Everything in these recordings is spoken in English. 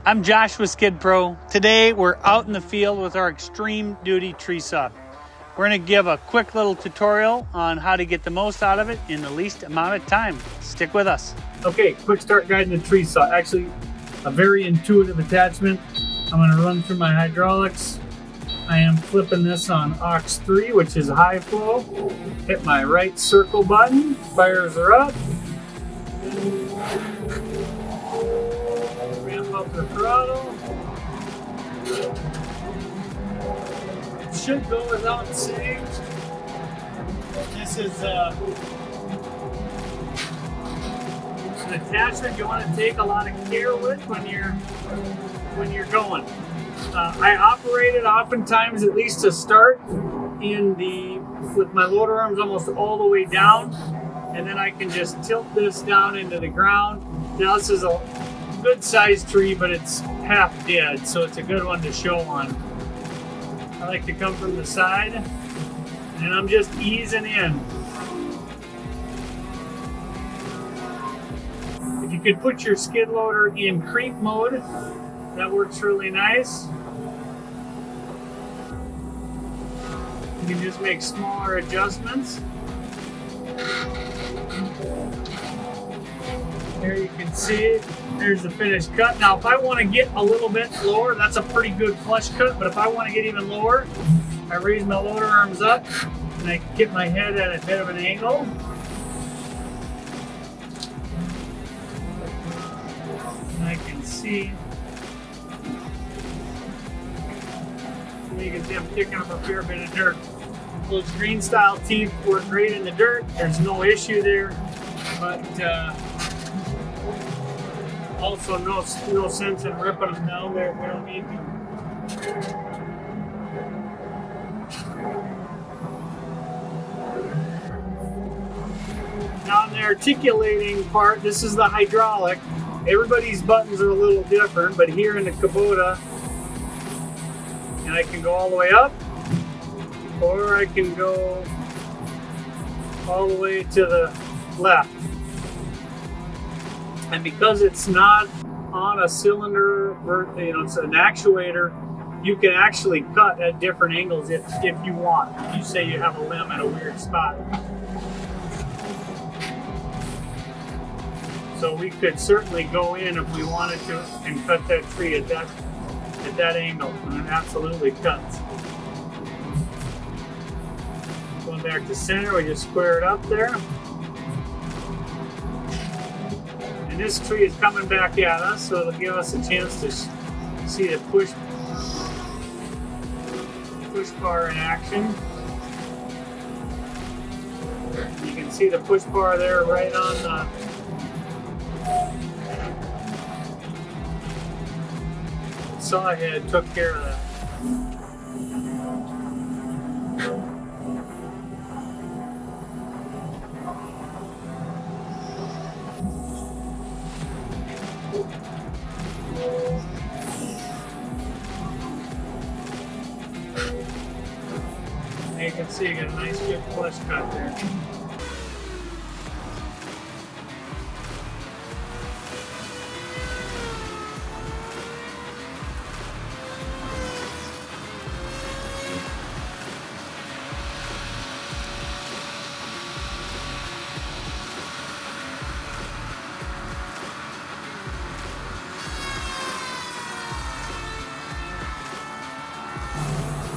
I'm Josh with Skid Pro. Today we're out in the field with our extreme duty tree saw. We're going to give a quick little tutorial on how to get the most out of it in the least amount of time. Stick with us. Okay, quick start guide in the tree saw. Actually, a very intuitive attachment. I'm going to run through my hydraulics. I am flipping this on aux 3, which is high flow. Hit my right circle button. Fires are up. Ramp up the throttle. It should go without saying. This is an attachment you want to take a lot of care with when you're going. I operate it oftentimes, at least to start, with my loader arms almost all the way down, and then I can just tilt this down into the ground. Now this is a good sized tree, but it's half dead, so it's a good one to show on. I like to come from the side, and I'm just easing in. If you could put your skid loader in creep mode, that works really nice. You can just make smaller adjustments. There you can see it. There's the finished cut. Now, if I want to get a little bit lower, that's a pretty good flush cut, but if I want to get even lower, I raise my loader arms up and I get my head at a bit of an angle. And I can see. You can see I'm kicking up a fair bit of dirt. Those green style teeth work great in the dirt. There's no issue there, but also no sense in ripping them down there. We don't need to. Now on the articulating part, this is the hydraulic. Everybody's buttons are a little different, but here in the Kubota, and I can go all the way up, or I can go all the way to the left. And because it's not on a cylinder, it's an actuator, you can actually cut at different angles if you want. If you say you have a limb at a weird spot. So we could certainly go in if we wanted to and cut that tree at that angle, and it absolutely cuts. Going back to center, we just square it up there. And this tree is coming back at us, so it'll give us a chance to see the push bar in action. You can see the push bar there right on the saw head, took care of that. And you can see you got a nice good flush cut there.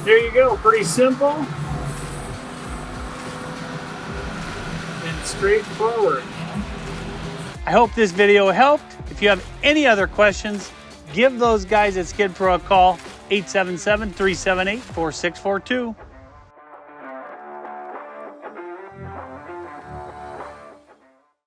There you go, pretty simple and straightforward. I hope this video helped. If you have any other questions, give those guys at Skid Pro a call, 877-378-4642.